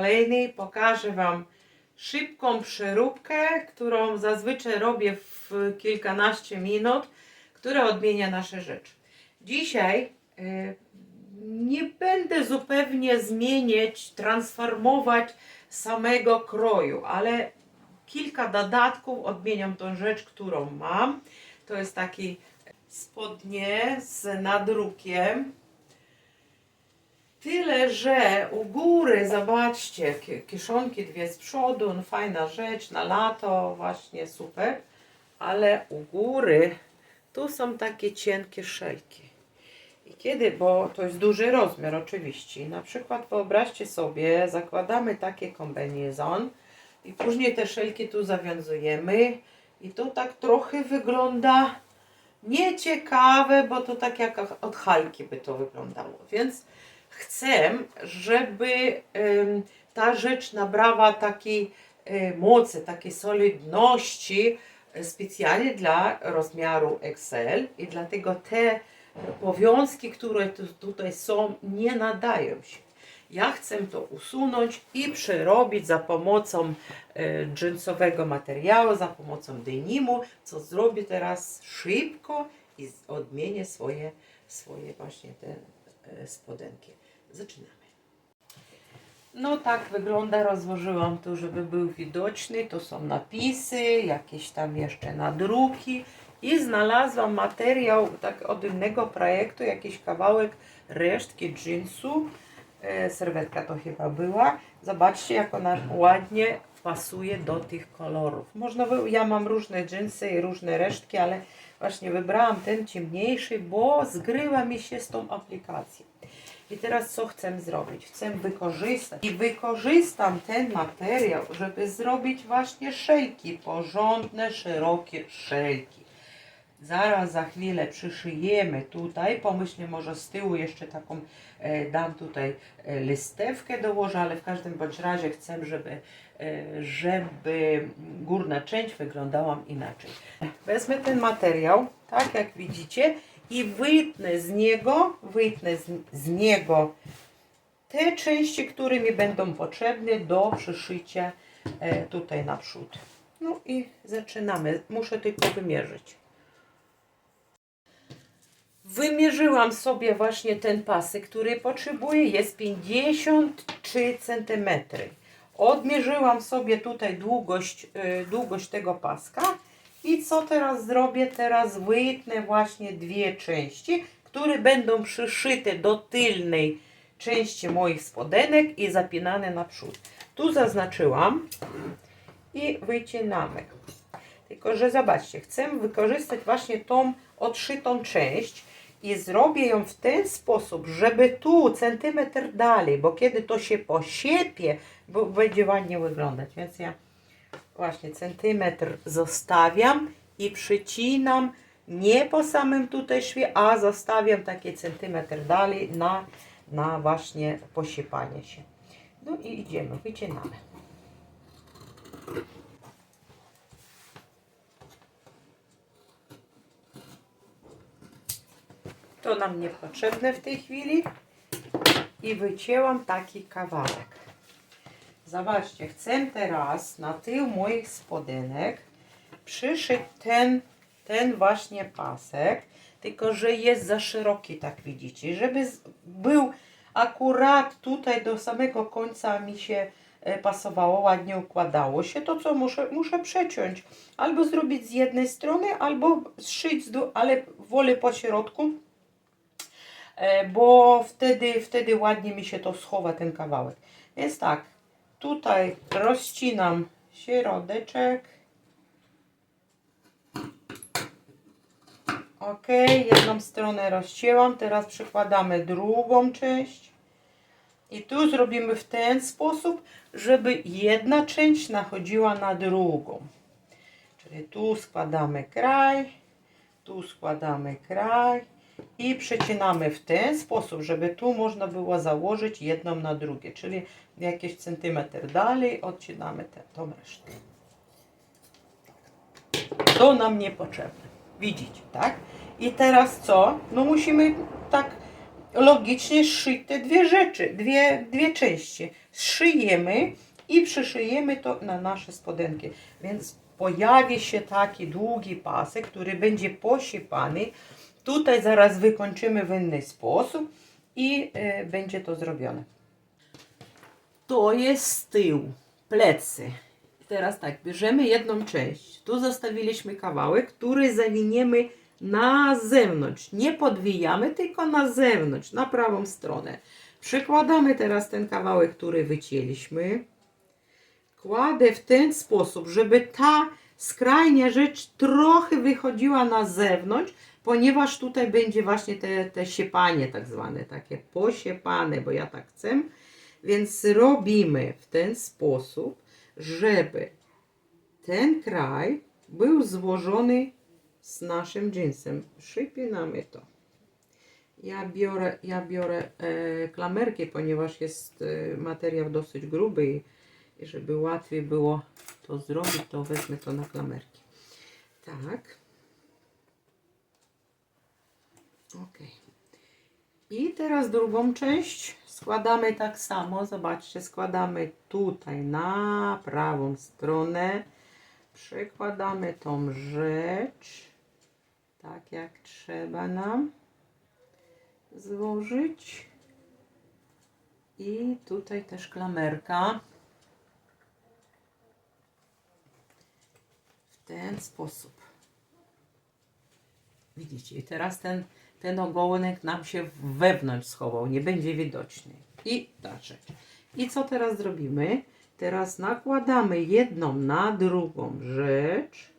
kolejnej pokażę Wam szybką przeróbkę, którą zazwyczaj robię w kilkanaście minut, która odmienia nasze rzeczy. Dzisiaj nie będę zupełnie zmieniać, transformować samego kroju, ale kilka dodatków odmieniam tą rzecz, którą mam. To jest taki spodnie z nadrukiem. Tyle, że u góry, zobaczcie, kieszonki dwie z przodu, no fajna rzecz, na lato, właśnie super. Ale u góry, tu są takie cienkie szelki. I kiedy, bo to jest duży rozmiar oczywiście, na przykład wyobraźcie sobie, zakładamy taki kombinezon i później te szelki tu zawiązujemy i to tak trochę wygląda nieciekawe, bo to tak jak od hajki by to wyglądało, więc chcę, żeby ta rzecz nabrała takiej mocy, takiej solidności specjalnie dla rozmiaru XL i dlatego te powiązki, które tutaj są, nie nadają się. Ja chcę to usunąć i przerobić za pomocą dżinsowego materiału, za pomocą denimu, co zrobię teraz szybko i odmienię swoje właśnie te spodenki. Zaczynamy. No tak wygląda, rozłożyłam tu, żeby był widoczny, to są napisy, jakieś tam jeszcze nadruki i znalazłam materiał tak od innego projektu, jakiś kawałek resztki dżinsu, serwetka to chyba była. Zobaczcie, jak ona ładnie pasuje do tych kolorów. Można ja mam różne dżinsy i różne resztki, ale właśnie wybrałam ten ciemniejszy, bo zgrywa mi się z tą aplikacją. I teraz co chcę zrobić? Chcę wykorzystać i wykorzystam ten materiał, żeby zrobić właśnie szelki, porządne, szerokie szelki. Zaraz za chwilę przyszyjemy tutaj, pomyślę może z tyłu jeszcze taką dam tutaj listewkę dołożę, ale w każdym bądź razie chcę, żeby górna część wyglądała inaczej. Wezmę ten materiał, tak jak widzicie, i wytnę z niego te części, które mi będą potrzebne do przyszycia tutaj naprzód. No i zaczynamy. Muszę tylko wymierzyć. Wymierzyłam sobie właśnie ten pasek, który potrzebuję. Jest 53 cm. Odmierzyłam sobie tutaj długość tego paska. I co teraz zrobię? Teraz wytnę właśnie dwie części, które będą przyszyte do tylnej części moich spodenek i zapinane naprzód. Tu zaznaczyłam i wycinamy. Tylko że zobaczcie, chcę wykorzystać właśnie tą odszytą część i zrobię ją w ten sposób, żeby tu centymetr dalej, bo kiedy to się posiepie, bo będzie ładnie wyglądać, więc ja właśnie centymetr zostawiam i przycinam nie po samym tutaj szwie, a zostawiam taki centymetr dalej na właśnie posiepanie się. No i idziemy, wycinamy. To nam niepotrzebne w tej chwili i wycięłam taki kawałek. Zobaczcie, chcę teraz na tył moich spodenek przyszyć ten właśnie pasek, tylko że jest za szeroki, tak widzicie, żeby był akurat tutaj do samego końca mi się pasowało, ładnie układało się, to co muszę przeciąć, albo zrobić z jednej strony, albo zszyć ale wolę po środku, bo wtedy ładnie mi się to schowa, ten kawałek. Więc tak, tutaj rozcinam środeczek. Ok, jedną stronę rozcięłam, teraz przykładamy drugą część. I tu zrobimy w ten sposób, żeby jedna część nachodziła na drugą. Czyli tu składamy kraj, tu składamy kraj i przecinamy w ten sposób, żeby tu można było założyć jedną na drugie, czyli jakiś centymetr dalej odcinamy tą resztę. To nam niepotrzebne. Widzicie, tak? I teraz co? No musimy tak logicznie szyć te dwie rzeczy, dwie części. Szyjemy i przyszyjemy to na nasze spodenki. Więc pojawi się taki długi pasek, który będzie posiepany. Tutaj zaraz wykończymy w inny sposób i będzie to zrobione. To jest tył, plecy. Teraz tak, bierzemy jedną część. Tu zostawiliśmy kawałek, który zawiniemy na zewnątrz. Nie podwijamy, tylko na zewnątrz, na prawą stronę. Przykładamy teraz ten kawałek, który wycięliśmy. Kładę w ten sposób, żeby ta skrajnia rzecz trochę wychodziła na zewnątrz, ponieważ tutaj będzie właśnie te siepanie tak zwane, takie posiepane, bo ja tak chcę. Więc robimy w ten sposób, żeby ten kraj był złożony z naszym dżinsem. Przypinamy to. Ja biorę klamerki, ponieważ jest materiał dosyć gruby i żeby łatwiej było to zrobić, to wezmę to na klamerki. Tak. Ok. I teraz drugą część składamy tak samo. Zobaczcie, składamy tutaj na prawą stronę. Przekładamy tą rzecz tak jak trzeba nam złożyć. I tutaj też klamerka. W ten sposób. Widzicie, i teraz ten ogonek nam się wewnątrz schował, nie będzie widoczny. I ta rzecz. I co teraz zrobimy? Teraz nakładamy jedną na drugą rzecz.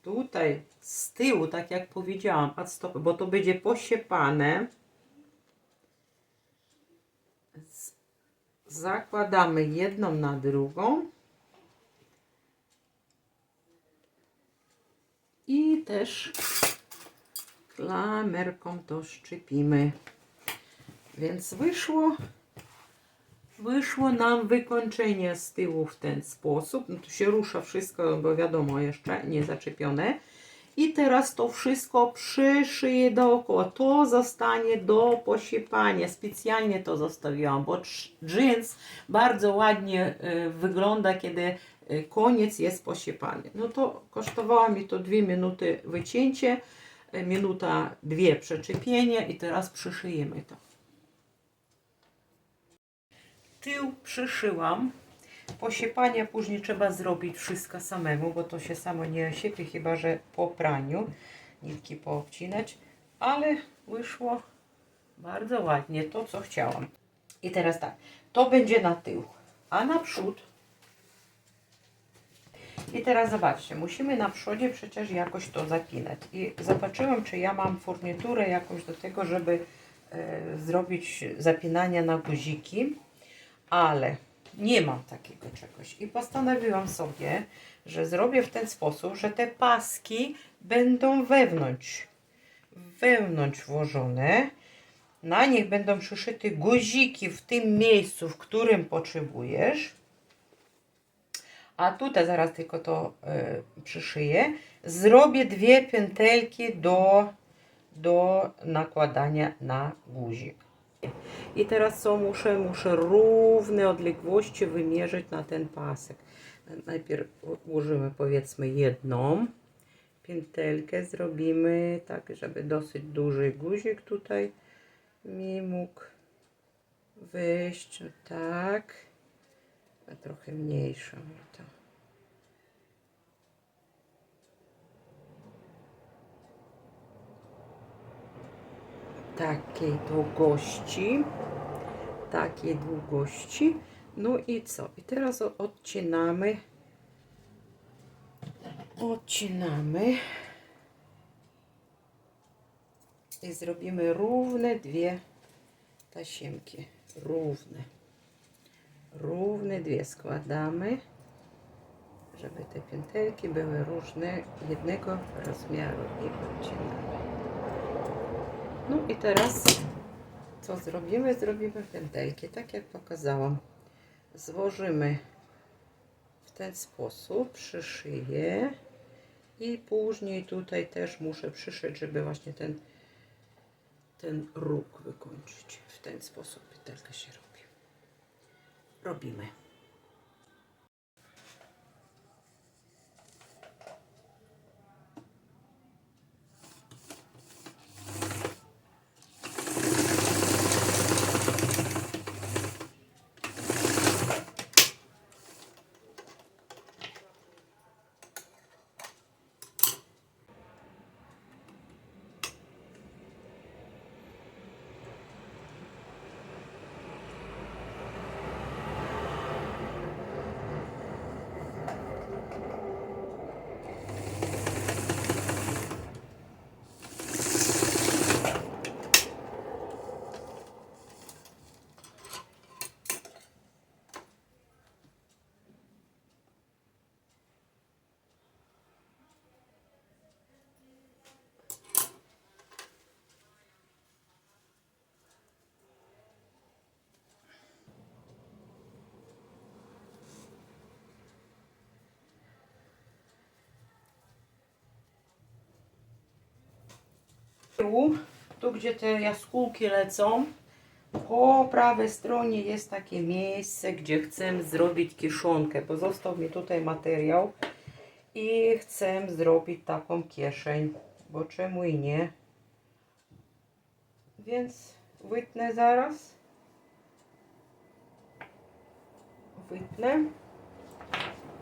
Tutaj z tyłu, tak jak powiedziałam, od stopy, bo to będzie posiepane. Zakładamy jedną na drugą. I też klamerką to szczypimy. Więc wyszło nam wykończenie z tyłu w ten sposób. No tu się rusza wszystko, bo wiadomo, jeszcze nie zaczepione. I teraz to wszystko przyszyję dookoła. To zostanie do posiepania. Specjalnie to zostawiłam, bo dżins bardzo ładnie wygląda, kiedy koniec jest posiepany. No to kosztowało mi to 2 minuty wycięcie, minuta 2 przeczepienie i teraz przyszyjemy to. Tył przyszyłam. Posiepanie później trzeba zrobić wszystko samemu, bo to się samo nie siepie, chyba że po praniu. Nitki poobcinać, ale wyszło bardzo ładnie, to co chciałam. I teraz tak, to będzie na tył, a na przód. I teraz zobaczcie, musimy na przodzie przecież jakoś to zapinać. I zobaczyłam, czy ja mam furniturę jakąś do tego, żeby zrobić zapinania na guziki, ale nie mam takiego czegoś. I postanowiłam sobie, że zrobię w ten sposób, że te paski będą wewnątrz włożone. Na nich będą przyszyte guziki w tym miejscu, w którym potrzebujesz. A tutaj zaraz tylko to przyszyję. Zrobię 2 pętelki do nakładania na guzik. I teraz co muszę równe odległości wymierzyć na ten pasek. Najpierw ułożymy powiedzmy jedną pętelkę, zrobimy tak, żeby dosyć duży guzik tutaj mi mógł wyjść, tak, a trochę mniejszą to. Takiej długości. No i co? I teraz odcinamy i zrobimy równe 2 tasiemki. Równe 2 składamy, żeby te pętelki były różne, jednego rozmiaru i odcinamy. No i teraz co zrobimy? Zrobimy pętelki, tak jak pokazałam. Złożymy w ten sposób, przyszyję I później tutaj też muszę przyszyć, żeby właśnie ten róg wykończyć. W ten sposób pytelka się robi. Robimy. Tu, gdzie te jaskółki lecą, po prawej stronie jest takie miejsce, gdzie chcę zrobić kieszonkę. Pozostał mi tutaj materiał i chcę zrobić taką kieszeń, bo czemu i nie. Więc wytnę zaraz. Wytnę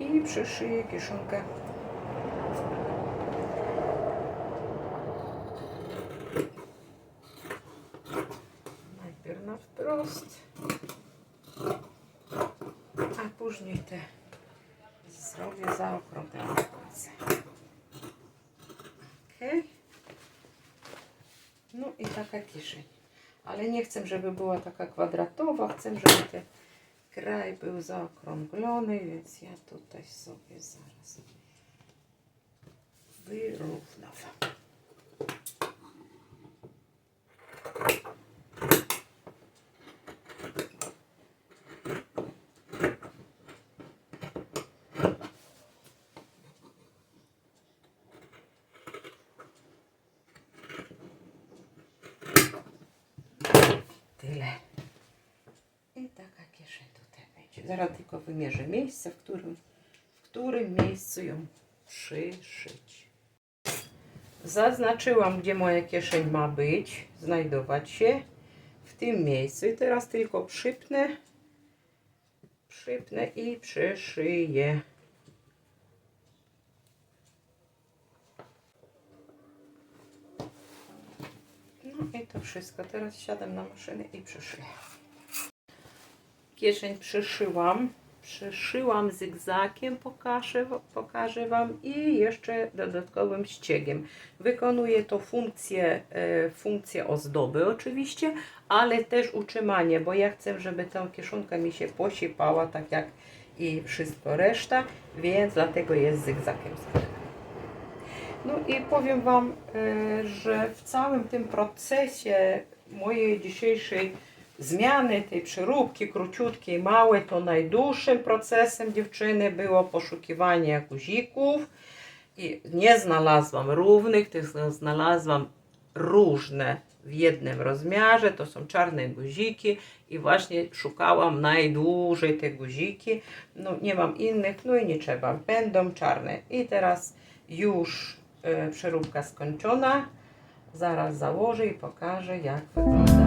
i przyszyję kieszonkę. Najpierw na wprost, a później te zrobię zaokrąglone końce. Ok. No i taka kieszeń. Ale nie chcę, żeby była taka kwadratowa, chcę, żeby ten kraj był zaokrąglony, więc ja tutaj sobie zaraz wyrównam. Tyle. I taka kieszeń tutaj będzie. Zaraz tylko wymierzę miejsce, w którym miejscu ją przyszyć. Zaznaczyłam, gdzie moja kieszeń ma być, znajdować się w tym miejscu. I teraz tylko przypnę i przyszyję. No i to wszystko. Teraz siadam na maszynę i przyszyję. Kieszeń przyszyłam zygzakiem, pokażę Wam, i jeszcze dodatkowym ściegiem. Wykonuję to funkcję ozdoby oczywiście, ale też utrzymanie, bo ja chcę, żeby ta kieszonka mi się posypała tak jak i wszystko reszta, więc dlatego jest zygzakiem. No i powiem Wam, że w całym tym procesie mojej dzisiejszej zmiany, tej przeróbki króciutkiej, małej, to najdłuższym procesem dziewczyny było poszukiwanie guzików i nie znalazłam równych, tylko znalazłam różne w jednym rozmiarze, to są czarne guziki i właśnie szukałam najdłużej te guziki, no nie mam innych, no i nie trzeba, będą czarne. I teraz już przeróbka skończona, zaraz założę i pokażę, jak wygląda.